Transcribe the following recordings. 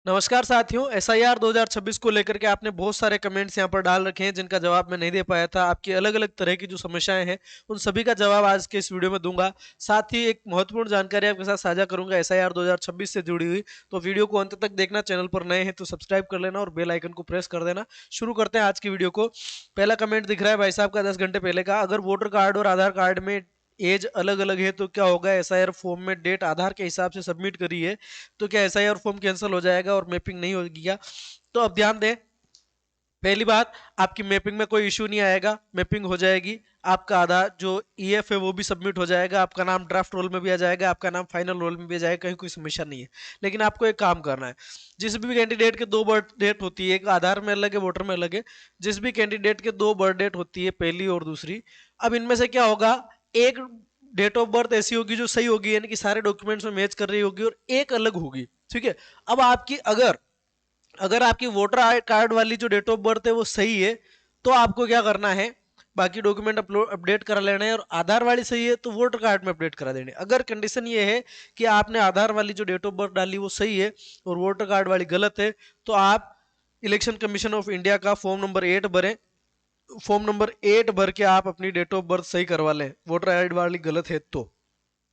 नमस्कार साथियों, एसआईआर 2026 को लेकर के आपने बहुत सारे कमेंट्स यहाँ पर डाल रखे हैं जिनका जवाब मैं नहीं दे पाया था। आपकी अलग अलग तरह की जो समस्याएं हैं उन सभी का जवाब आज के इस वीडियो में दूंगा। साथ ही एक महत्वपूर्ण जानकारी आपके साथ साझा करूंगा एसआईआर 2026 से जुड़ी हुई। तो वीडियो को अंत तक देखना, चैनल पर नए हैं तो सब्सक्राइब कर लेना और बेल आइकन को प्रेस कर देना। शुरू करते हैं आज की वीडियो को। पहला कमेंट दिख रहा है भाई साहब का 10 घंटे पहले का। अगर वोटर कार्ड और आधार कार्ड में एज अलग अलग है तो क्या होगा? एसआईआर फॉर्म में डेट आधार के हिसाब से सबमिट करी है तो क्या एसआईआर फॉर्म कैंसिल हो जाएगा और मैपिंग नहीं होगी क्या? तो अब ध्यान दें, पहली बात, आपकी मैपिंग में कोई इश्यू नहीं आएगा, मैपिंग हो जाएगी। आपका आधार जो ईएफ है वो भी सबमिट हो जाएगा, आपका नाम ड्राफ्ट रोल में भी आ जाएगा, आपका नाम फाइनल रोल में भी आ जाएगा, कहीं कोई समस्या नहीं है। लेकिन आपको एक काम करना है, जिस भी कैंडिडेट के दो बर्थ डेट होती है, एक आधार में अलग है वोटर में अलग है, जिस भी कैंडिडेट के दो बर्थ डेट होती है, पहली और दूसरी, अब इनमें से क्या होगा, एक डेट ऑफ बर्थ ऐसी होगी जो सही होगी, यानी कि सारे डॉक्यूमेंट्स में मैच कर रही होगी, और एक अलग होगी। ठीक है। अब आपकी अगर अगर आपकी वोटर कार्ड वाली जो डेट ऑफ बर्थ है वो सही है तो आपको क्या करना है, बाकी डॉक्यूमेंट अपडेट करा लेना है, और आधार वाली सही है तो वोटर कार्ड में अपडेट करा देने। अगर कंडीशन ये है कि आपने आधार वाली जो डेट ऑफ बर्थ डाली वो सही है और वोटर कार्ड वाली गलत है, तो आप इलेक्शन कमीशन ऑफ इंडिया का फॉर्म नंबर 8 भरें। फॉर्म नंबर 8 भर के आप अपनी डेट ऑफ बर्थ सही करवा लें। वोटर आई डी वाली गलत है तो,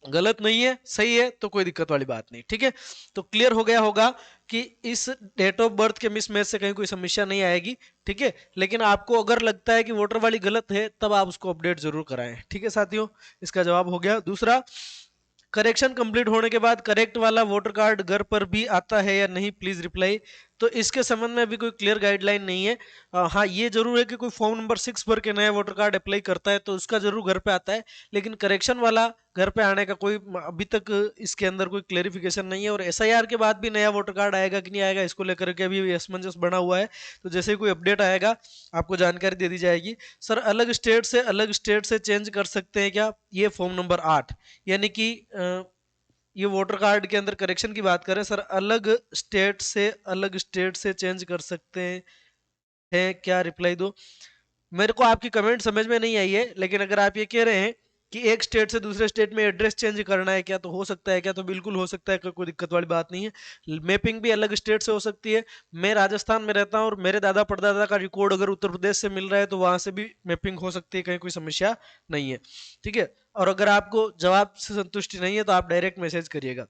गलत नहीं है, सही है तो कोई दिक्कत वाली बात नहीं। ठीक है। तो क्लियर हो गया होगा कि इस डेट ऑफ बर्थ के मिसमैच से कहीं कोई समस्या नहीं आएगी। ठीक है। लेकिन आपको अगर लगता है कि वोटर वाली गलत है तब आप उसको अपडेट जरूर कराएं। ठीक है साथियों, इसका जवाब हो गया। दूसरा, करेक्शन कंप्लीट होने के बाद करेक्ट वाला वोटर कार्ड घर पर भी आता है या नहीं, प्लीज रिप्लाई। तो इसके संबंध में अभी कोई क्लियर गाइडलाइन नहीं है। हाँ, ये जरूर है कि कोई फॉर्म नंबर 6 भर के नया वोटर कार्ड अप्लाई करता है तो उसका जरूर घर पे आता है, लेकिन करेक्शन वाला घर पे आने का कोई अभी तक इसके अंदर कोई क्लेरिफिकेशन नहीं है। और एसआईआर के बाद भी नया वोटर कार्ड आएगा कि नहीं आएगा, इसको लेकर के अभी असमंजस बना हुआ है। तो जैसे ही कोई अपडेट आएगा आपको जानकारी दे दी जाएगी। सर, अलग स्टेट से चेंज कर सकते हैं क्या? ये फॉर्म नंबर 8, यानी कि ये वोटर कार्ड के अंदर करेक्शन की बात करें, सर अलग स्टेट से चेंज कर सकते हैं क्या? रिप्लाई दो। मेरे को आपकी कमेंट समझ में नहीं आई है, लेकिन अगर आप ये कह रहे हैं कि एक स्टेट से दूसरे स्टेट में एड्रेस चेंज करना है क्या, तो हो सकता है क्या? तो बिल्कुल हो सकता है, कोई दिक्कत वाली बात नहीं है। मैपिंग भी अलग स्टेट से हो सकती है। मैं राजस्थान में रहता हूँ और मेरे दादा परदादा का रिकॉर्ड अगर उत्तर प्रदेश से मिल रहा है तो वहां से भी मैपिंग हो सकती है, कहीं कोई समस्या नहीं है। ठीक है। और अगर आपको जवाब से संतुष्टि नहीं है तो आप डायरेक्ट मैसेज करिएगा,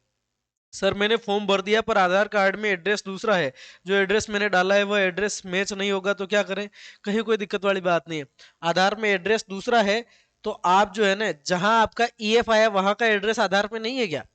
सर मैंने फॉर्म भर दिया पर आधार कार्ड में एड्रेस दूसरा है, जो एड्रेस मैंने डाला है वह एड्रेस मैच नहीं होगा तो क्या करें? कहीं कोई दिक्कत वाली बात नहीं है। आधार में एड्रेस दूसरा है तो आप जो है ना, जहां आपका ईएफ आया वहां का एड्रेस आधार में नहीं है क्या?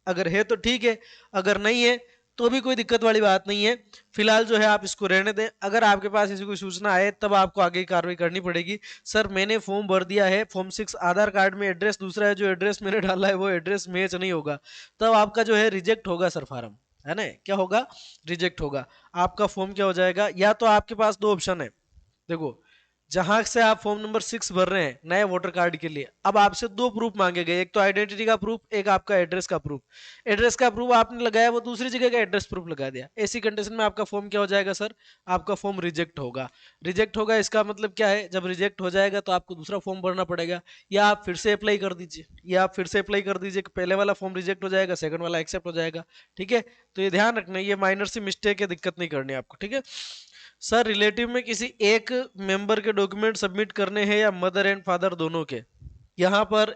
अगर है तो ठीक है, अगर नहीं है तो भी कोई दिक्कत वाली बात नहीं है। फिलहाल जो है आप इसको रहने दें। अगर आपके पास ऐसी कोई सूचना आए तब आपको आगे की कार्रवाई करनी पड़ेगी। सर मैंने फॉर्म भर दिया है, फॉर्म 6 आधार कार्ड में एड्रेस दूसरा है, जो एड्रेस मैंने डाला है वो एड्रेस मैच नहीं होगा, तब आपका जो है रिजेक्ट होगा सर फार्म, है ना? क्या होगा? रिजेक्ट होगा। आपका फॉर्म क्या हो जाएगा, या तो आपके पास दो ऑप्शन है। देखो, जहां से आप फॉर्म नंबर 6 भर रहे हैं नए वोटर कार्ड के लिए, अब आपसे दो प्रूफ मांगे गए, एक तो आइडेंटिटी का प्रूफ, एक आपका एड्रेस का प्रूफ। एड्रेस का प्रूफ आपने लगाया, वो दूसरी जगह का एड्रेस प्रूफ लगा दिया, ऐसी कंडीशन में आपका फॉर्म क्या हो जाएगा सर? आपका फॉर्म रिजेक्ट होगा। रिजेक्ट होगा इसका मतलब क्या है? जब रिजेक्ट हो जाएगा तो आपको दूसरा फॉर्म भरना पड़ेगा, या आप फिर से अप्लाई कर दीजिए, कि पहले वाला फॉर्म रिजेक्ट हो जाएगा, सेकंड वाला एक्सेप्ट हो जाएगा। ठीक है। तो ये ध्यान रखना, ये माइनर सी मिस्टेक है, दिक्कत नहीं करनी आपको। ठीक है। सर, रिलेटिव में किसी एक मेंबर के डॉक्यूमेंट सबमिट करने हैं या मदर एंड फादर दोनों के? यहाँ पर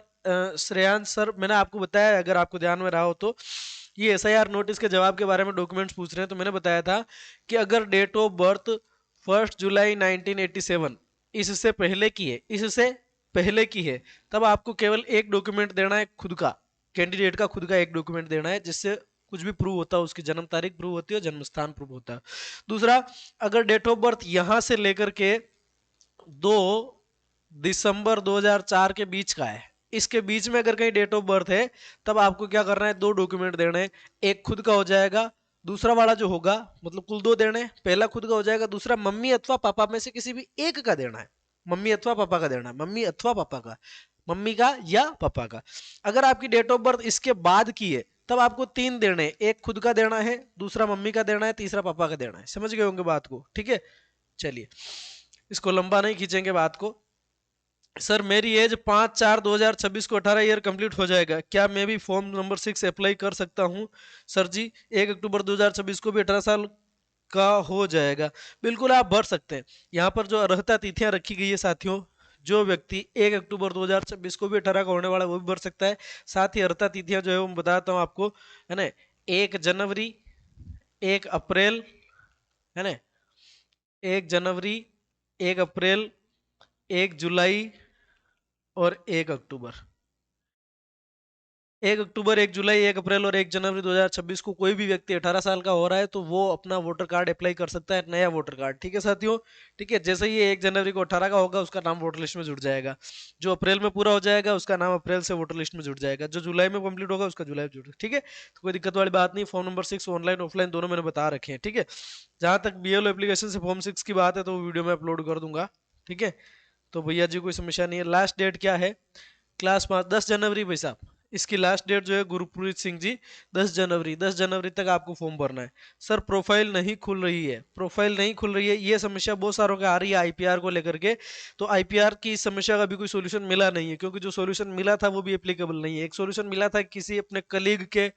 श्रेयांश सर, मैंने आपको बताया, अगर आपको ध्यान में रहा हो तो, ये एसआईआर नोटिस के जवाब के बारे में डॉक्यूमेंट्स पूछ रहे हैं, तो मैंने बताया था कि अगर डेट ऑफ बर्थ 1 जुलाई 1987 इससे पहले की है, तब आपको केवल एक डॉक्यूमेंट देना है खुद का, कैंडिडेट का खुद का एक डॉक्यूमेंट देना है, जिससे कुछ भी प्रूव होता है, उसकी जन्म तारीख प्रूव होती है, जन्म स्थान प्रूव होता है। दूसरा, अगर डेट ऑफ बर्थ यहां से लेकर के 2 दिसंबर 2004 के बीच का है, इसके बीच में अगर कहीं डेट ऑफ बर्थ है, तब आपको क्या करना है? दो डॉक्यूमेंट देने हैं। एक खुद का हो जाएगा, दूसरा वाला जो होगा, मतलब कुल दो देने हैं। पहला खुद का हो जाएगा, दूसरा मम्मी अथवा पापा में से किसी भी एक का देना है। मम्मी अथवा पापा का देना है, मम्मी अथवा पापा का, मम्मी का या पापा का। अगर आपकी डेट ऑफ बर्थ इसके बाद की है तब आपको तीन देने हैं, एक खुद का देना है, दूसरा मम्मी का देना है, तीसरा पापा का देना है। समझ गए होंगे बात को? ठीक है। चलिए, इसको लंबा नहीं खींचेंगे बात को। सर मेरी एज 5/4/2026 को 18 ईयर कंप्लीट हो जाएगा, क्या मैं भी फॉर्म नंबर 6 अप्लाई कर सकता हूँ? सर जी 1 अक्टूबर 2026 को भी 18 साल का हो जाएगा। बिल्कुल आप भर सकते हैं। यहाँ पर जो अर्हता तिथियां रखी गई है साथियों, जो व्यक्ति 1 अक्टूबर 2026 को भी 18 का होने वाला है वो भी भर सकता है। साथ ही अर्हता तिथियां जो है वो मैं बताता हूँ आपको, है ना। 1 जनवरी, 1 अप्रैल, है ना, 1 जनवरी, 1 अप्रैल, 1 जुलाई और 1 अक्टूबर। 1 अक्टूबर, 1 जुलाई, 1 अप्रैल और 1 जनवरी 2026 को कोई भी व्यक्ति 18 साल का हो रहा है तो वो अपना वोटर कार्ड अप्लाई कर सकता है, नया वोटर कार्ड। ठीक है साथियों। ठीक है, जैसे ही 1 जनवरी को 18 का होगा उसका नाम वोटर लिस्ट में जुड़ जाएगा। जो अप्रैल में पूरा हो जाएगा उसका नाम अप्रैल से वोटर लिस्ट में जुड़ जाएगा। जो जुलाई में कंप्लीट होगा उसका जुलाई में जुड़, ठीक है। तो कोई दिक्कत वाली बात नहीं। फॉर्म नंबर 6 ऑनलाइन ऑफलाइन दोनों मैंने बता रखे हैं। ठीक है। जहां तक बीएलओ एप्लीकेशन से फॉर्म 6 की बात है तो वो वीडियो में अपलोड कर दूंगा। ठीक है। तो भैया जी कोई समस्या नहीं है। लास्ट डेट क्या है? क्लास 5 10 जनवरी भाई साहब। इसकी लास्ट डेट जो है गुरप्रीत सिंह जी, 10 जनवरी, 10 जनवरी तक आपको फॉर्म भरना है। सर प्रोफाइल नहीं खुल रही है, प्रोफाइल नहीं खुल रही है, ये समस्या बहुत सारों के आ रही है आईपीआर को लेकर के। तो आईपीआर की इस समस्या का अभी कोई सोल्यूशन मिला नहीं है, क्योंकि जो सोल्यूशन मिला था वो भी एप्लीकेबल नहीं है। एक सोल्यूशन मिला था किसी अपने कलीग के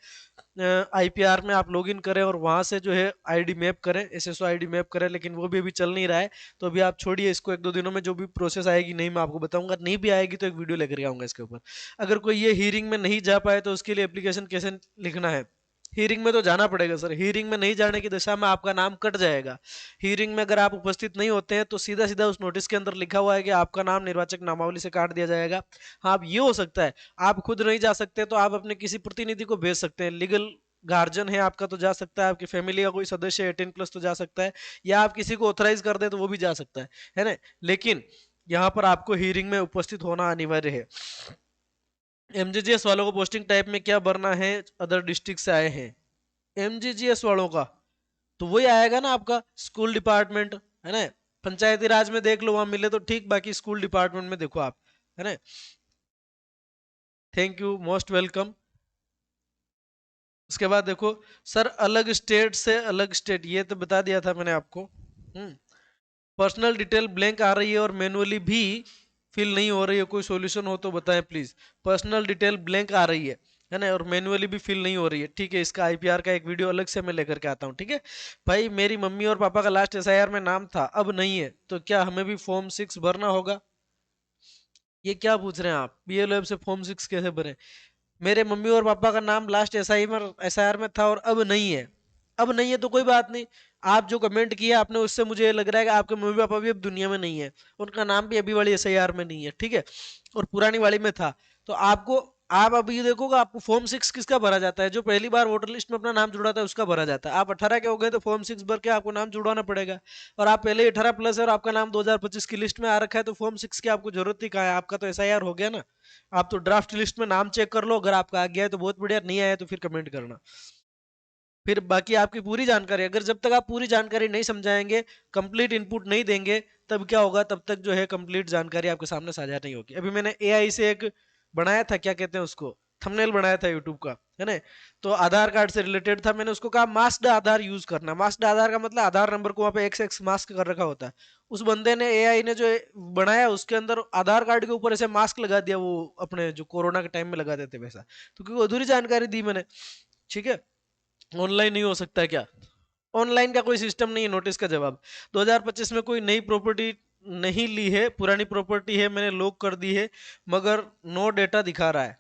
आईपीआर में आप लॉगिन करें और वहां से जो है आईडी मैप करें, एसएसओ आईडी मैप करें, लेकिन वो भी अभी चल नहीं रहा है। तो अभी आप छोड़िए इसको, 1-2 दिनों में जो भी प्रोसेस आएगी नहीं मैं आपको बताऊंगा, नहीं भी आएगी तो एक वीडियो लेकर के आऊंगा इसके ऊपर। अगर कोई ये हीयरिंग में नहीं जा पाए तो उसके लिए एप्लीकेशन कैसे लिखना है? हीयरिंग में तो जाना पड़ेगा सर। हीयरिंग में नहीं जाने की दशा में आपका नाम कट जाएगा। हीयरिंग में अगर आप उपस्थित नहीं होते हैं तो सीधा सीधा उस नोटिस के अंदर लिखा हुआ है कि आपका नाम निर्वाचक नामावली से काट दिया जाएगा। हाँ, अब ये हो सकता है आप खुद नहीं जा सकते तो आप अपने किसी प्रतिनिधि को भेज सकते हैं। लीगल गार्जियन है आपका तो जा सकता है, आपकी फैमिली का कोई सदस्य 18+ तो जा सकता है, या आप किसी को ऑथराइज कर दे तो वो भी जा सकता है ना। लेकिन यहाँ पर आपको हीयरिंग में उपस्थित होना अनिवार्य है। एमजीजीएस वालों को पोस्टिंग टाइप में क्या भरना है? अदर डिस्ट्रिक्ट से आए हैं एमजीजीएस वालों का, तो वही आएगा ना आपका स्कूल डिपार्टमेंट, है ना। पंचायती राज में देख लो, वहां मिले तो ठीक, बाकी स्कूल डिपार्टमेंट में देखो आप, है ना। Thank you, most welcome. उसके बाद देखो सर, अलग स्टेट से अलग स्टेट, ये तो बता दिया था मैंने आपको। पर्सनल डिटेल ब्लैंक आ रही है और मैनुअली भी फिल नहीं हो रही है, कोई सॉल्यूशन हो तो बताएं प्लीज। पर्सनल डिटेल ब्लैंक आ रही है ना, और मैनुअली भी फिल नहीं हो रही है। ठीक है, इसका आईपीआर का एक वीडियो अलग से मैं लेकर के आता हूँ। ठीक है भाई, मेरी मम्मी और पापा का लास्ट एसआईआर में नाम था, अब नहीं है, तो क्या हमें भी फॉर्म 6 भरना होगा? ये क्या पूछ रहे हैं आप? बीएलओ से फॉर्म 6 कैसे भरें? मेरे मम्मी और पापा का नाम लास्ट एसआईआर में था और अब नहीं है। अब नहीं है तो कोई बात नहीं। आप जो कमेंट किया आपने उससे मुझे लग रहा है कि आपके मम्मी पापा भी अब दुनिया में नहीं है, उनका नाम भी अभी वाली एसआईआर में नहीं है। ठीक है, और पुरानी वाली में था। तो आपको, आप अभी देखोगे आपको फॉर्म 6 किसका भरा जाता है? जो पहली बार वोटर लिस्ट में अपना नाम जुड़ाता है उसका भरा जाता है। आप 18 के हो गए तो फॉर्म 6 भर के आपको नाम जुड़वाना पड़ेगा। और आप पहले 18+ है और आपका नाम 2025 की लिस्ट में आ रखा है तो फॉर्म 6 की आपको जरूरत ही कहाँ है? आपका तो एसआईआर हो गया ना। आप तो ड्राफ्ट लिस्ट में नाम चेक कर लो, अगर आपका आ गया है तो बहुत बढ़िया, नहीं आया तो फिर कमेंट करना। फिर बाकी आपकी पूरी जानकारी, अगर जब तक आप पूरी जानकारी नहीं समझाएंगे, कंप्लीट इनपुट नहीं देंगे, तब क्या होगा? तब तक जो है कंप्लीट जानकारी आपके सामने साझा नहीं होगी। अभी मैंने एआई से एक बनाया था, क्या कहते हैं उसको, थंबनेल बनाया था यूट्यूब का, है ना। तो आधार कार्ड से रिलेटेड था, मैंने उसको कहा मास्क्ड आधार यूज करना। मास्क्ड आधार का मतलब आधार नंबर को वहां पे XX मास्क कर रखा होता है। उस बंदे ने, एआई ने जो बनाया उसके अंदर आधार कार्ड के ऊपर ऐसे मास्क लगा दिया, वो अपने जो कोरोना के टाइम में लगा देते वैसा। तो क्योंकि अधूरी जानकारी दी मैंने। ठीक है, ऑनलाइन नहीं हो सकता है क्या? ऑनलाइन का कोई सिस्टम नहीं है। नोटिस का जवाब, 2025 में कोई नई प्रॉपर्टी नहीं ली है, पुरानी प्रॉपर्टी है, मैंने लॉक कर दी है, मगर नो डेटा दिखा रहा है।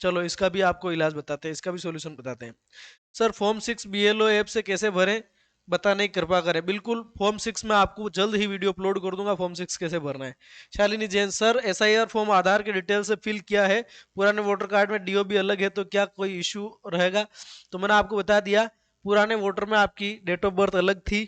चलो इसका भी आपको इलाज बताते हैं, इसका भी सॉल्यूशन बताते हैं। सर फॉर्म 6 बीएलओ ऐप से कैसे भरें, बताने की कृपा करें। बिल्कुल, फॉर्म 6 में आपको जल्द ही वीडियो अपलोड कर दूंगा, फॉर्म 6 कैसे भरना है। Shalini Jain, sir SIR form Aadhaar के डिटेल से फिल किया है, पुराने वोटर कार्ड में डीओ भी अलग है, तो क्या कोई इशू रहेगा? तो मैंने आपको बता दिया, पुराने वोटर में आपकी डेट ऑफ बर्थ अलग थी,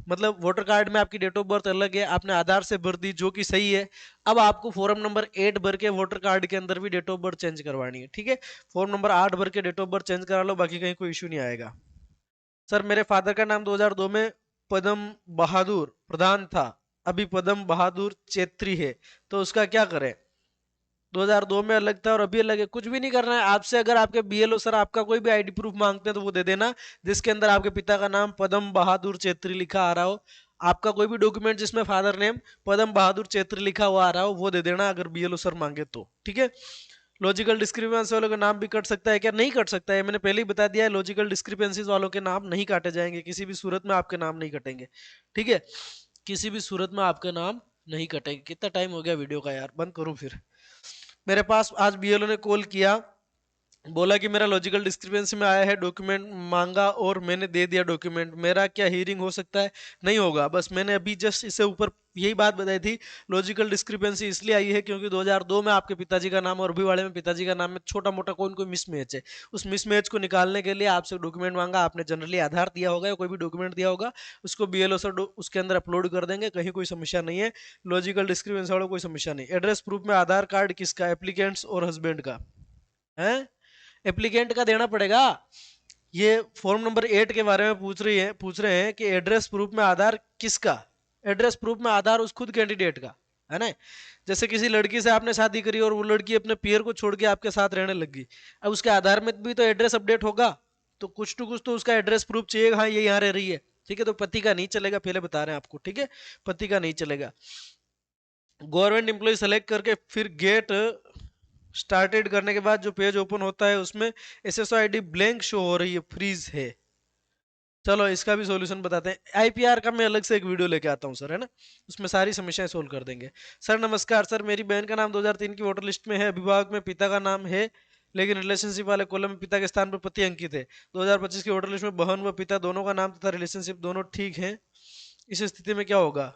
मतलब वोटर कार्ड में आपकी डेट ऑफ बर्थ अलग है, आपने आधार से भर दी जो कि सही है। अब आपको फॉर्म नंबर 8 भर के वोटर कार्ड के अंदर भी डेट ऑफ बर्थ चेंज करवानी है। ठीक है, फॉर्म नंबर 8 भर के डेट ऑफ बर्थ चेंज करा लो, बाकी कहीं कोई इशू नहीं आएगा। सर मेरे फादर का नाम 2002 में पदम बहादुर प्रधान था, अभी पदम बहादुर चेत्री है, तो उसका क्या करें? 2002 में अलग था और अभी अलग है, कुछ भी नहीं करना है आपसे। अगर आपके बीएलओ सर आपका कोई भी आईडी प्रूफ मांगते हैं तो वो दे देना, जिसके अंदर आपके पिता का नाम पदम बहादुर चेत्री लिखा आ रहा हो। आपका कोई भी डॉक्यूमेंट जिसमें फादर नेम पदम बहादुर चैत्री लिखा हुआ आ रहा हो वो दे देना, अगर बीएलओ सर मांगे तो, ठीक है। लॉजिकल डिस्क्रिपेंसी वालों का नाम भी कट सकता है क्या? नहीं कट सकता है, मैंने पहले ही बता दिया है, लॉजिकल डिस्क्रिपेंसीज वालों के नाम नहीं काटे जाएंगे, किसी भी सूरत में आपके नाम नहीं कटेंगे, ठीक है, किसी भी सूरत में आपके नाम नहीं कटेंगे। कितना टाइम हो गया वीडियो का यार, बंद करूं फिर। मेरे पास आज बीएलओ ने कॉल किया, बोला कि मेरा लॉजिकल डिस्क्रिपेंसी में आया है, डॉक्यूमेंट मांगा और मैंने दे दिया डॉक्यूमेंट, मेरा क्या हियरिंग हो सकता है? नहीं होगा। बस मैंने अभी जस्ट इससे ऊपर यही बात बताई थी, लॉजिकल डिस्क्रिपेंसी इसलिए आई है क्योंकि 2002 में आपके पिताजी का नाम और अभी वाले में पिताजी का नाम में छोटा मोटा कोई कोई मिसमैच है, उस मिसमैच को निकालने के लिए आपसे डॉक्यूमेंट मांगा, आपने जनरली आधार दिया होगा या कोई भी डॉक्यूमेंट दिया होगा, उसको बीएलओ सर उसके अंदर अपलोड कर देंगे, कहीं कोई समस्या नहीं है, लॉजिकल डिस्क्रिपेंसी वालों कोई समस्या नहीं। एड्रेस प्रूफ में आधार कार्ड किसका? एप्लीकेंट्स और हस्बैंड का है, एप्लीकेंट का देना पड़ेगा। ये फॉर्म नंबर 8 के बारे में पूछ रहे हैं कि एड्रेस प्रूफ में आधार किसका? एड्रेस प्रूफ में आधार उस खुद कैंडिडेट का है ना। जैसे किसी लड़की से आपने शादी करी और वो लड़की अपने पियर को छोड़ के आपके साथ रहने लगी, अब उसके आधार में भी तो एड्रेस अपडेट होगा, तो कुछ टू कुछ तो उसका एड्रेस प्रूफ चाहिए, हाँ ये यहाँ रह रही है, ठीक है। तो पति का नहीं चलेगा, पहले बता रहे हैं आपको, ठीक है, पति का नहीं चलेगा। गवर्नमेंट एम्प्लॉय सेलेक्ट करके फिर गेट स्टार्टेड करने के बाद जो पेज ओपन होता है उसमें एसएसओ आईडी ब्लैंक शो हो रही है, फ्रीज है। चलो इसका भी सॉल्यूशन बताते हैं, आईपीआर का मैं अलग से एक वीडियो लेके आता हूँ सर, है ना, उसमें सारी समस्याएं सोल्व कर देंगे। सर नमस्कार सर, मेरी बहन का नाम 2003 की वोटर लिस्ट में है, अभिभावक में पिता का नाम है, लेकिन रिलेशनशिप वाले कॉलम में पिता के स्थान पर पति अंकित है। 2025 की वोटर लिस्ट में बहन व पिता दोनों का नाम तथा रिलेशनशिप दोनों ठीक है, इस स्थिति में क्या होगा?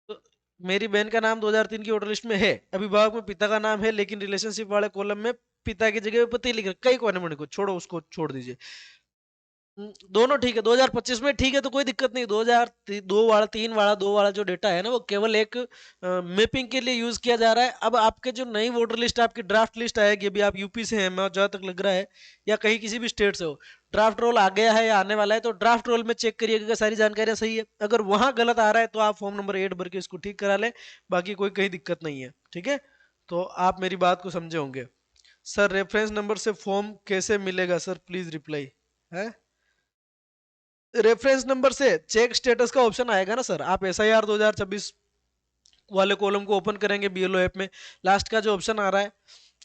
तो मेरी बहन का नाम 2003 की वोटर लिस्ट में है, अभिभावक में पिता का नाम है, लेकिन रिलेशनशिप वाले कॉलम में पिता की जगह पे पति लिख रहा, कई कोने में को छोड़ो, उसको छोड़ दीजिए। दोनों ठीक है, 2025 में ठीक है, तो कोई दिक्कत नहीं। 2002 वाला 3 वाला 2 वाला जो डेटा है ना, वो केवल एक मैपिंग के लिए यूज किया जा रहा है। अब आपके जो नई वोटर लिस्ट, आपकी ड्राफ्ट लिस्ट आएगी, अभी आप यूपी से हैं मैं जहां तक लग रहा है, या कहीं किसी भी स्टेट से हो, ड्राफ्ट रोल आ गया है या आने वाला है, तो ड्राफ्ट रोल में चेक करिएगा कि सारी जानकारियां सही है। अगर वहां गलत आ रहा है तो आप फॉर्म नंबर 8 भर के इसको ठीक करा लें, बाकी कोई कहीं दिक्कत नहीं है, ठीक है। तो आप मेरी बात को समझे होंगे। सर रेफरेंस नंबर से फॉर्म कैसे मिलेगा सर, प्लीज रिप्लाई है। रेफरेंस नंबर से चेक स्टेटस का ऑप्शन आएगा ना सर, आप एसआईआर 2026 वाले कॉलम को ओपन करेंगे बीएलओ ऐप में, लास्ट का जो ऑप्शन आ रहा है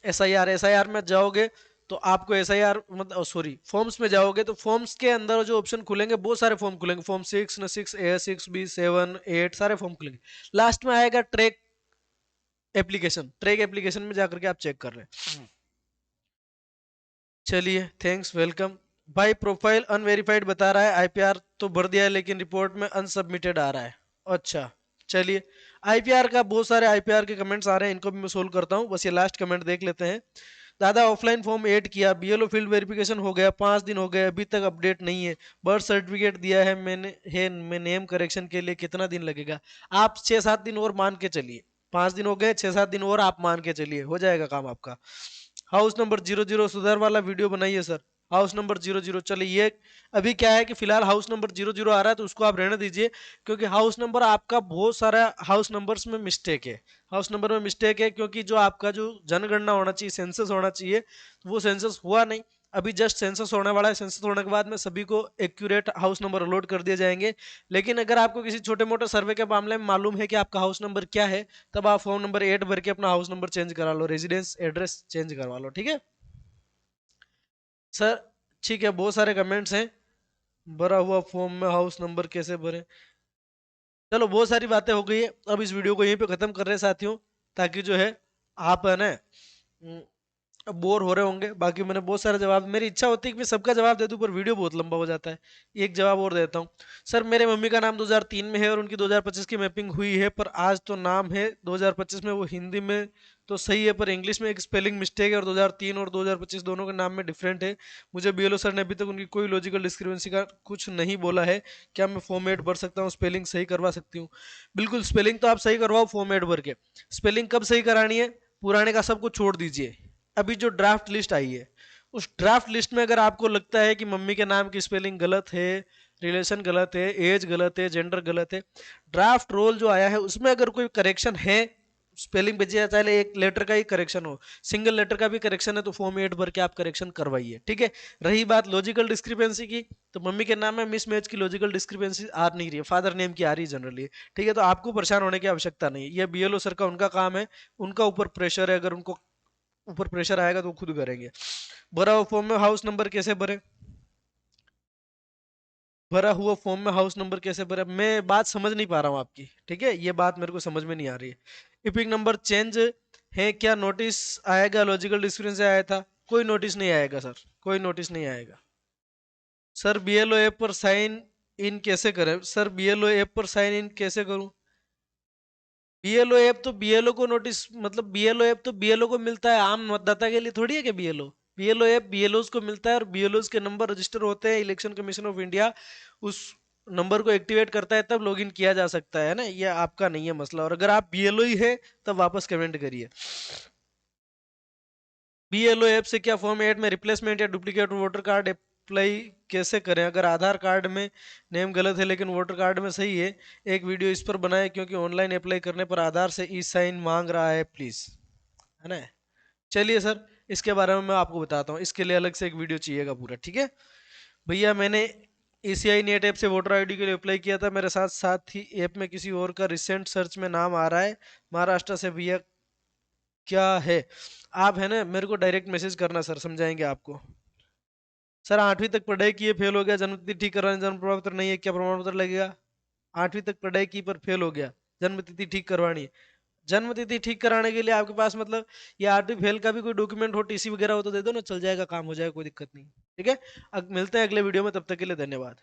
एसआईआर, एसआईआर में जाओगे तो आपको एसआईआर मतलब सॉरी फॉर्म्स में जाओगे तो फॉर्म्स के अंदर जो ऑप्शन खुलेंगे, बहुत सारे फॉर्म खुलेंगे, फॉर्म 6 6 7 8 सारे फॉर्म खुलेंगे। लास्ट में आएगा ट्रैक एप्लीकेशन, ट्रैक एप्लीकेशन में जाकर के आप चेक कर रहे हैं। चलिए थैंक्स, वेलकम। भाई प्रोफाइल अनवेरिफाइड बता रहा है, आईपीआर तो भर दिया है लेकिन रिपोर्ट में अनसबमिटेड आ रहा है। अच्छा चलिए, आईपीआर का बहुत सारे आईपीआर के कमेंट्स आ रहे हैं, इनको भी मैं सोल्व करता हूँ, बस ये लास्ट कमेंट देख लेते हैं। दादा ऑफलाइन फॉर्म ऐड किया, बीएलओ फील्ड वेरिफिकेशन हो गया, 5 दिन हो गए, अभी तक अपडेट नहीं है, बर्थ सर्टिफिकेट दिया है मैंने, मैं नेम करेक्शन के लिए कितना दिन लगेगा? आप 6-7 दिन और मान के चलिए, 5 दिन हो गए, 6-7 दिन और आप मान के चलिए, हो जाएगा काम आपका। हाउस नंबर 00 सुधार वाला वीडियो बनाइए सर, हाउस नंबर 00। चलिए ये अभी क्या है कि फिलहाल हाउस नंबर 00 आ रहा है तो उसको आप रहने दीजिए, क्योंकि हाउस नंबर आपका बहुत सारा हाउस नंबर्स में मिस्टेक है, हाउस नंबर में मिस्टेक है, क्योंकि जो आपका जो जनगणना होना चाहिए, सेंसस होना चाहिए, वो सेंसस हुआ नहीं, अभी जस्ट सेंसस होने वाला है, सेंसस होने के बाद में सभी को एक्यूरेट हाउस नंबर अलॉट कर दिए जाएंगे। लेकिन अगर आपको किसी छोटे मोटे सर्वे के मामले में मालूम है कि आपका हाउस नंबर क्या है, तब आप फॉर्म नंबर 8 भर के अपना हाउस नंबर चेंज करा लो, रेजिडेंस एड्रेस चेंज करवा लो, ठीक है सर। ठीक है, बहुत सारे कमेंट्स हैं, भरा हुआ फॉर्म में हाउस नंबर कैसे भरें। चलो बहुत सारी बातें हो गई है, अब इस वीडियो को यहीं पे खत्म कर रहे हैं साथियों, ताकि जो है आप है ना बोर हो रहे होंगे। बाकी मैंने बहुत सारे जवाब, मेरी इच्छा होती है कि मैं सबका जवाब दे दूं, पर वीडियो बहुत लंबा हो जाता है, एक जवाब और देता हूं। सर मेरे मम्मी का नाम 2003 में है और उनकी 2025 की मैपिंग हुई है, पर आज तो नाम है 2025 में, वो हिंदी में तो सही है पर इंग्लिश में एक स्पेलिंग मिस्टेक है, और 2003 और 2025 दोनों के नाम में डिफरेंट है। मुझे बीएलओ सर ने अभी तक उनकी कोई लॉजिकल डिस्क्रिपेंसी का कुछ नहीं बोला है, क्या मैं फॉर्मेट भर सकता हूँ, स्पेलिंग सही करवा सकती हूँ? बिल्कुल, स्पेलिंग तो आप सही करवाओ फॉर्मेट भर के। स्पेलिंग कब सही करानी है? पुराने का सब कुछ छोड़ दीजिए, अभी जो ड्राफ्ट लिस्ट आई है उस ड्राफ्ट लिस्ट में अगर आपको लगता है कि मम्मी के नाम की स्पेलिंग गलत है, रिलेशन गलत है, एज गलत है, जेंडर गलत है, ड्राफ्ट रोल जो आया है उसमें अगर कोई करेक्शन है स्पेलिंग भेजिए, चाहे एक लेटर का ही करेक्शन हो, सिंगल लेटर का भी करेक्शन है तो फॉर्म 8 भर के आप करेक्शन करवाइए, ठीक है। रही बात लॉजिकल डिस्क्रिपेंसी की, तो मम्मी के नाम में मिसमैच की लॉजिकल डिस्क्रिपेंसी आ नहीं रही है, फादर नेम की आ रही है जनरली, ठीक है। तो आपको परेशान होने की आवश्यकता नहीं है, ये बीएलओ सर का उनका काम है, उनका ऊपर प्रेशर है, अगर उनको ऊपर प्रेशर आएगा तो वो खुद करेंगे। भरा हुआ फॉर्म में हाउस नंबर कैसे भरे, भरा हुआ फॉर्म में हाउस नंबर कैसे भरे, मैं बात समझ नहीं पा रहा हूँ आपकी, ठीक है, ये बात मेरे को समझ में नहीं आ रही है। इपिक नंबर चेंज है क्या, नोटिस आएगा, लॉजिकल डिस्क्रिपेंसी से आया था, कोई नोटिस नहीं आएगा सर, कोई नोटिस नहीं आएगा। सर बीएलओ ऐप पर साइन इन कैसे करें, सर बीएलओ ऐप पर साइन इन कैसे करूं, बीएलओ ऐप तो बीएलओ को नोटिस, मतलब बीएलओ ऐप तो बीएलओ को मिलता है, आम मतदाता के लिए थोड़ी है कि बीएलओ, बीएलओ ऐप बीएलओ को मिलता है और बीएलओ के नंबर रजिस्टर होते हैं, इलेक्शन कमीशन ऑफ इंडिया उस नंबर को एक्टिवेट करता है तब लॉगिन किया जा सकता है ना, ये आपका नहीं है मसला। और अगर आप बीएलओ ही है तब वापस कमेंट करिए। बीएलओ ऐप से क्या फॉर्म 8 में रिप्लेसमेंट या डुप्लीकेट वोटर कार्ड अप्लाई कैसे करें, अगर आधार कार्ड में नेम गलत है लेकिन वोटर कार्ड में सही है, एक वीडियो इस पर बनाए क्योंकि ऑनलाइन अप्लाई करने पर आधार से ई साइन मांग रहा है प्लीज, है ना। चलिए सर, इसके बारे में मैं आपको बताता हूँ, इसके लिए अलग से एक वीडियो चाहिएगा पूरा, ठीक है भैया। मैंने एसीआई नेट ऐप से वोटर आईडी के लिए अप्लाई किया था, मेरे साथ साथ ही ऐप में किसी और का रिसेंट सर्च में नाम आ रहा है महाराष्ट्र से, भैया क्या है। आप है ना, मेरे को डायरेक्ट मैसेज करना सर, समझाएंगे आपको। सर 8वीं तक पढ़ाई की है, फेल हो गया, जन्मतिथि ठीक करवाने जन्म प्रमाण पत्र नहीं है, क्या प्रमाण पत्र लगेगा। 8वीं तक पढ़ाई की पर फेल हो गया, जन्मतिथि ठीक करवानी है। जन्मतिथि ठीक कराने के लिए आपके पास मतलब ये 8वीं फेल का भी कोई डॉक्यूमेंट हो, टीसी वगैरह हो तो दे दो ना, चल जाएगा, काम हो जाएगा, कोई दिक्कत नहीं, ठीक है। अब मिलते हैं अगले वीडियो में, तब तक के लिए धन्यवाद।